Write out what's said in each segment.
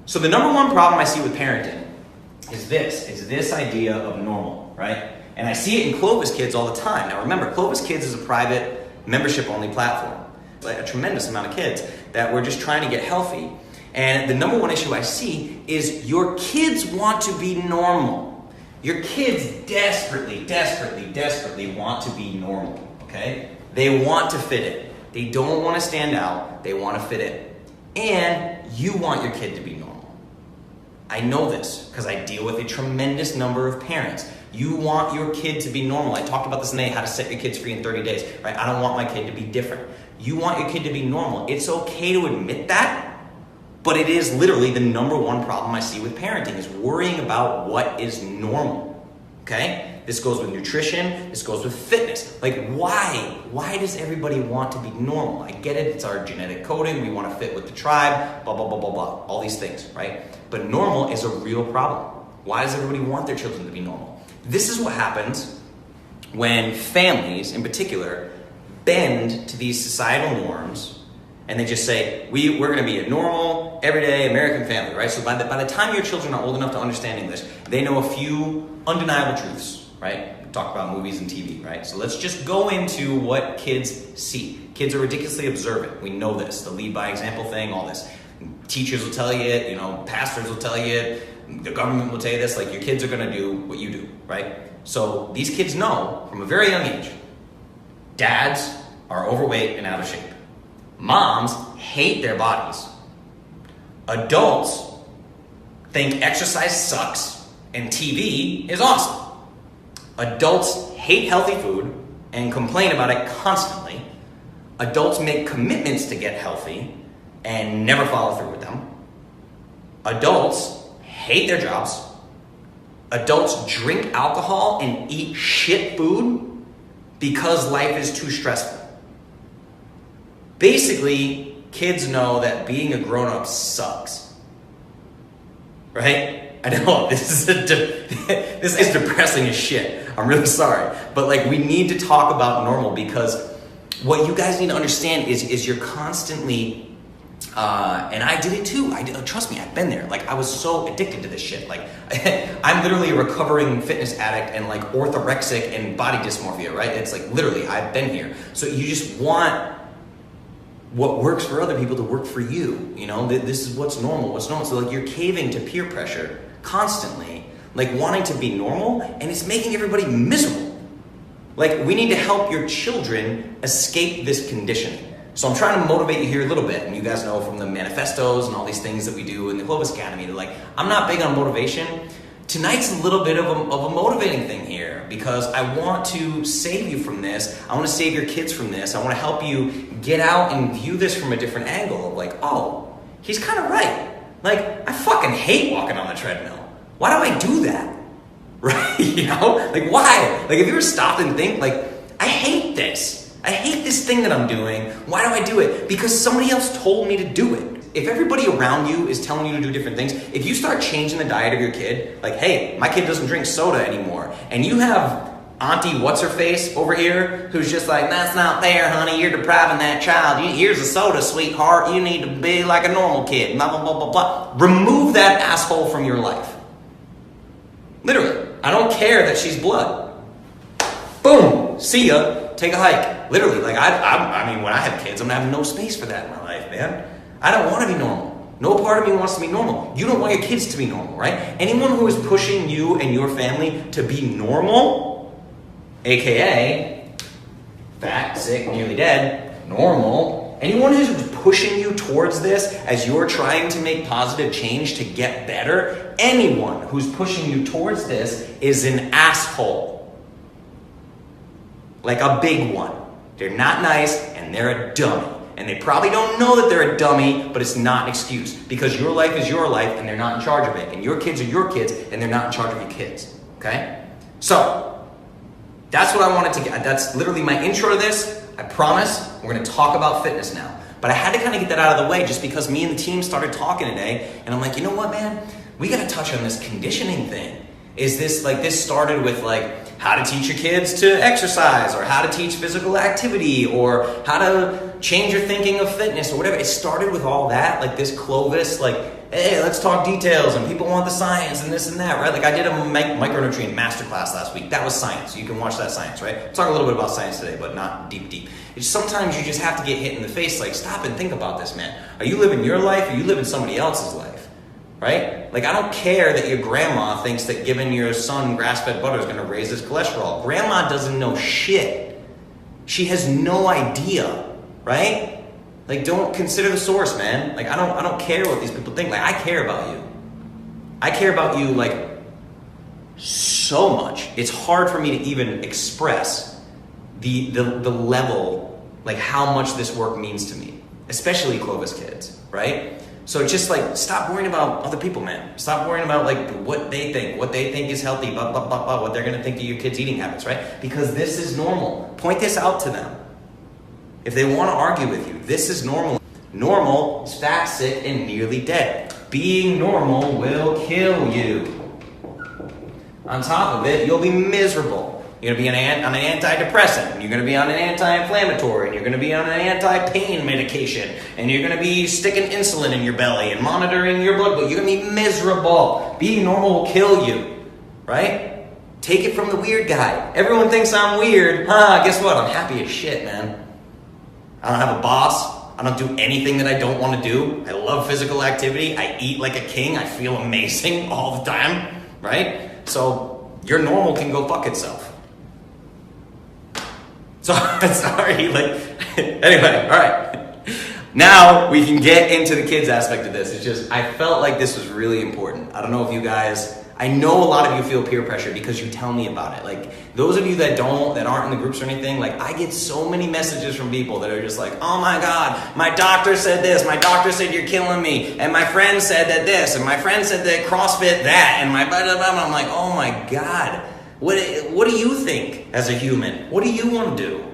So the number one problem I see with parenting is this idea of normal, right? And I see it in Clovis Kids all the time. Now remember, Clovis Kids is a private membership-only platform. Like a tremendous amount of kids that we're just trying to get healthy. And the number one issue I see is your kids want to be normal. Your kids desperately want to be normal, okay? They want to fit in. They don't want to stand out. They want to fit in. And you want your kid to be normal. I know this because I deal with a tremendous number of parents. You want your kid to be normal. I talked about this today, how to set your kids free in 30 days, right? I don't want my kid to be different. You want your kid to be normal. It's okay to admit that, but it is literally the number one problem I see with parenting is worrying about what is normal, okay? This goes with nutrition, this goes with fitness. Like why? Why does everybody want to be normal? I get it, it's our genetic coding, we want to fit with the tribe, blah, blah, blah, blah, blah, all these things, right? But normal is a real problem. Why does everybody want their children to be normal? This is what happens when families, in particular, bend to these societal norms and they just say, we're going to be a normal, everyday American family, right? So by the time your children are old enough to understand English, they know a few undeniable truths, right? We talk about movies and TV, right? So let's just go into what kids see. Kids are ridiculously observant. We know this, the lead by example thing, all this. Teachers will tell you it, pastors will tell you it, the government will tell you this, like your kids are going to do what you do, right? So these kids know from a very young age, dads are overweight and out of shape. Moms hate their bodies. Adults think exercise sucks and TV is awesome. Adults hate healthy food and complain about it constantly. Adults make commitments to get healthy and never follow through with them. Adults hate their jobs. Adults drink alcohol and eat shit food because life is too stressful. Basically, kids know that being a grown-up sucks. Right? I know, this is depressing as shit. I'm really sorry. But we need to talk about normal because what you guys need to understand is you're constantly and I did it too. Trust me, I've been there. I was so addicted to this shit. I'm literally a recovering fitness addict and orthorexic and body dysmorphia, right? It's literally, I've been here. So you just want what works for other people to work for you. This is what's normal, So you're caving to peer pressure constantly, wanting to be normal, and it's making everybody miserable. We need to help your children escape this conditioning. So I'm trying to motivate you here a little bit, and you guys know from the manifestos and all these things that we do in the Clovis Academy, I'm not big on motivation. Tonight's a little bit of a motivating thing here because I want to save you from this. I want to save your kids from this. I want to help you get out and view this from a different angle of oh, he's kind of right. I fucking hate walking on the treadmill. Why do I do that? Right? Why? If you ever stopped and think, I hate this. I hate this thing that I'm doing. Why do I do it? Because somebody else told me to do it. If everybody around you is telling you to do different things, if you start changing the diet of your kid, hey, my kid doesn't drink soda anymore, and you have Auntie What's-Her-Face over here who's just that's not fair, honey, you're depriving that child. Here's a soda, sweetheart. You need to be like a normal kid, blah, blah, blah, blah, blah. Remove that asshole from your life. Literally. I don't care that she's blood. Boom. See ya. Take a hike. Literally, when I have kids, I'm gonna have no space for that in my life, man. I don't want to be normal. No part of me wants to be normal. You don't want your kids to be normal, right? Anyone who is pushing you and your family to be normal, aka fat, sick, nearly dead, normal, anyone who's pushing you towards this as you're trying to make positive change to get better, anyone who's pushing you towards this is an asshole. A big one. They're not nice and they're a dummy. And they probably don't know that they're a dummy, but it's not an excuse because your life is your life and they're not in charge of it. And your kids are your kids and they're not in charge of your kids. Okay? So, that's what I wanted to get. That's literally my intro to this. I promise we're going to talk about fitness now. But I had to kind of get that out of the way just because me and the team started talking today. And I'm you know what, man? We got to touch on this conditioning thing. Is this this started with how to teach your kids to exercise or how to teach physical activity or how to change your thinking of fitness or whatever. It started with all that, this Clovis, hey, let's talk details, and people want the science and this and that, right? Like I did a micronutrient masterclass last week. That was science. You can watch that science, right? Talk a little bit about science today, but not deep. It's sometimes you just have to get hit in the face, like stop and think about this, man. Are you living your life or are you living somebody else's life, right? Like I don't care that your grandma thinks that giving your son grass-fed butter is gonna raise his cholesterol. Grandma doesn't know shit. She has no idea, right? Like, don't consider the source, man. Like, I don't care what these people think. Like, I care about you. I care about you, like, so much. It's hard for me to even express the level, like, how much this work means to me, especially Clovis kids, right? So just, like, stop worrying about other people, man. Stop worrying about, like, what they think is healthy, blah, blah, blah, blah, what they're going to think of your kids' eating habits, right? Because this is normal. Point this out to them. If they want to argue with you, this is normal. Normal is fat, sick, and nearly dead. Being normal will kill you. On top of it, you'll be miserable. You're going to be on an antidepressant, and you're going to be on an anti-inflammatory, and you're going to be on an anti-pain medication, and you're going to be sticking insulin in your belly and monitoring your blood. But you're going to be miserable. Being normal will kill you, right? Take it from the weird guy. Everyone thinks I'm weird. Guess what? I'm happy as shit, man. I don't have a boss. I don't do anything that I don't want to do. I love physical activity. I eat like a king. I feel amazing all the time, right? So your normal can go fuck itself. So sorry, like, anyway, all right. Now we can get into the kids aspect of this. It's just, I felt like this was really important. I don't know if you guys, I know a lot of you feel peer pressure because you tell me about it. Like those of you that aren't in the groups or anything, like I get so many messages from people that are just like, oh my God, my doctor said this, my doctor said you're killing me, and my friend said that this, and my friend said that CrossFit that, and my blah, blah, blah. I'm like, oh my God, what do you think as a human? What do you want to do?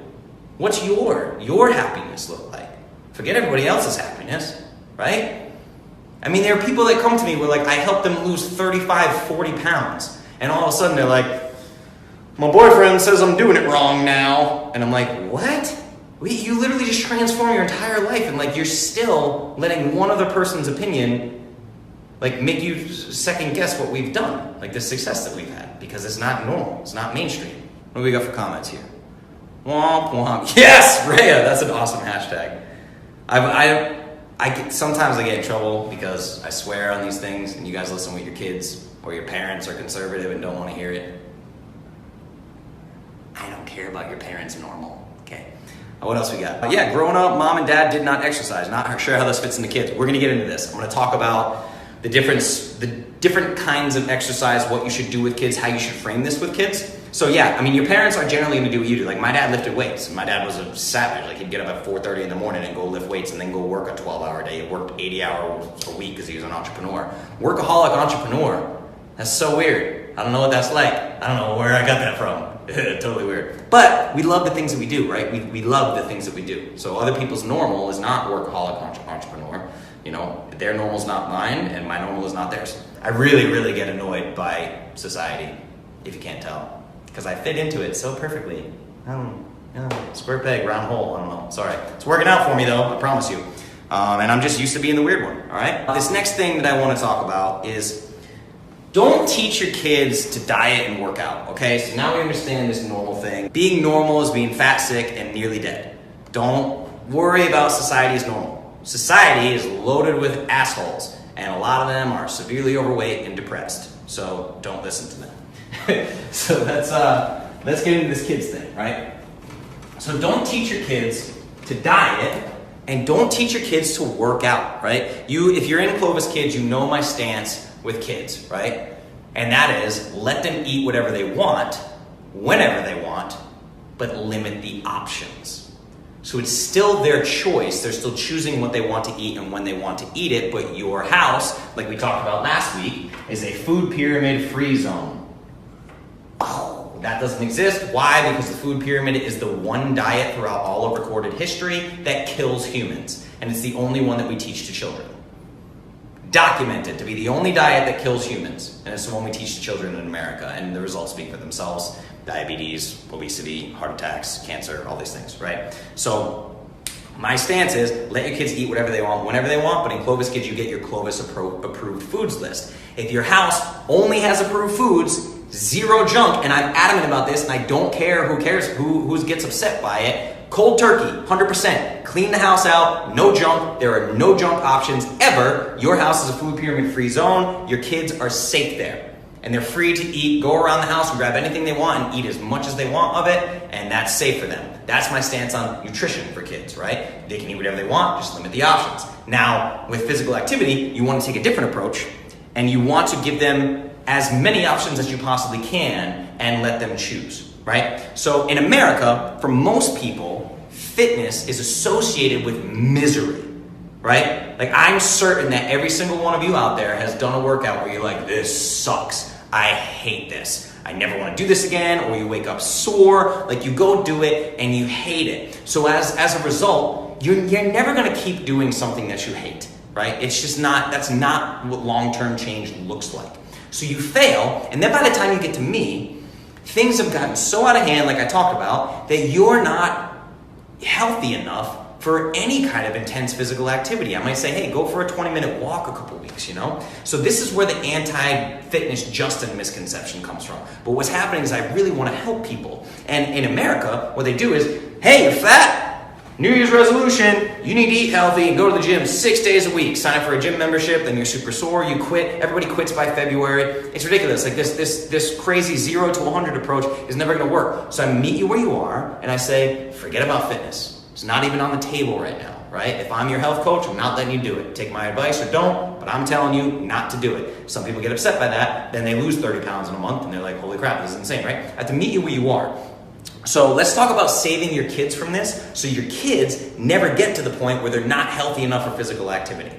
What's your happiness look like? Forget everybody else's happiness, right? I mean, there are people that come to me where like I help them lose 35, 40 pounds. And all of a sudden they're like, my boyfriend says I'm doing it wrong now. And I'm like, what? You literally just transform your entire life and like you're still letting one other person's opinion like make you second guess what we've done. Like the success that we've had. Because it's not normal. It's not mainstream. What do we got for comments here? Womp womp. Yes, Rhea, that's an awesome hashtag. Sometimes I get in trouble because I swear on these things and you guys listen with your kids or your parents are conservative and don't want to hear it. I don't care about your parents' normal, okay? What else we got? Yeah, growing up, mom and dad did not exercise. Not sure how this fits into kids. We're gonna get into this. I'm gonna talk about the different kinds of exercise, what you should do with kids, how you should frame this with kids. So yeah, I mean, your parents are generally gonna do what you do. Like my dad lifted weights. My dad was a savage. Like he'd get up at 4:30 in the morning and go lift weights and then go work a 12-hour day. He worked 80 hours a week because he was an entrepreneur. Workaholic entrepreneur. That's so weird. I don't know what that's like. I don't know where I got that from. Totally weird. But we love the things that we do, right? We love the things that we do. So other people's normal is not workaholic entrepreneur. You know, their normal is not mine and my normal is not theirs. I really, really get annoyed by society, if you can't tell. Because I fit into it so perfectly. Square peg, round hole, I don't know, sorry. It's working out for me though, I promise you. And I'm just used to being the weird one, all right? This next thing that I want to talk about is don't teach your kids to diet and work out, okay? So now we understand this normal thing. Being normal is being fat, sick, and nearly dead. Don't worry about society's normal. Society is loaded with assholes, and a lot of them are severely overweight and depressed. So don't listen to them. So let's get into this kids thing, right? So don't teach your kids to diet and don't teach your kids to work out, right? If you're in Clovis Kids, you know my stance with kids, right? And that is let them eat whatever they want, whenever they want, but limit the options. So it's still their choice. They're still choosing what they want to eat and when they want to eat it, but your house, like we talked about last week, is a food pyramid free zone. Oh, that doesn't exist. Why? Because the food pyramid is the one diet throughout all of recorded history that kills humans. And it's the only one that we teach to children. Documented to be the only diet that kills humans. And it's the one we teach to children in America. And the results speak for themselves. Diabetes, obesity, heart attacks, cancer, all these things, right? So My stance is let your kids eat whatever they want, whenever they want, but in Clovis Kids, you get your Clovis approved foods list. If your house only has approved foods, zero junk, and I'm adamant about this, and I don't care who gets upset by it, cold turkey, 100%. Clean the house out, no junk. There are no junk options ever. Your house is a food pyramid free zone. Your kids are safe there. And they're free to eat, go around the house and grab anything they want and eat as much as they want of it, and that's safe for them. That's my stance on nutrition for kids, right? They can eat whatever they want, just limit the options. Now, with physical activity, you want to take a different approach, and you want to give them as many options as you possibly can and let them choose, right? So in America, for most people, fitness is associated with misery, right? Like, I'm certain that every single one of you out there has done a workout where you're like, this sucks. I hate this. I never want to do this again. Or you wake up sore, like you go do it and you hate it. So as a result, you're never going to keep doing something that you hate, right? It's just not, that's not what long-term change looks like. So you fail, and then by the time you get to me, things have gotten so out of hand, like I talked about, that you're not healthy enough for any kind of intense physical activity. I might say, hey, go for a 20-minute walk a couple weeks, you know? So this is where the anti-fitness Justin misconception comes from. But what's happening is I really want to help people. And in America, what they do is, hey, you're fat, New Year's resolution, you need to eat healthy and go to the gym 6 days a week. Sign up for a gym membership, then you're super sore, you quit. Everybody quits by February. It's ridiculous. Like this crazy 0 to 100 approach is never going to work. So I meet you where you are, and I say, forget about fitness. It's not even on the table right now, right? If I'm your health coach, I'm not letting you do it. Take my advice or don't, but I'm telling you not to do it. Some people get upset by that, then they lose 30 pounds in a month, and they're like, holy crap, this is insane, right? I have to meet you where you are. So let's talk about saving your kids from this so your kids never get to the point where they're not healthy enough for physical activity.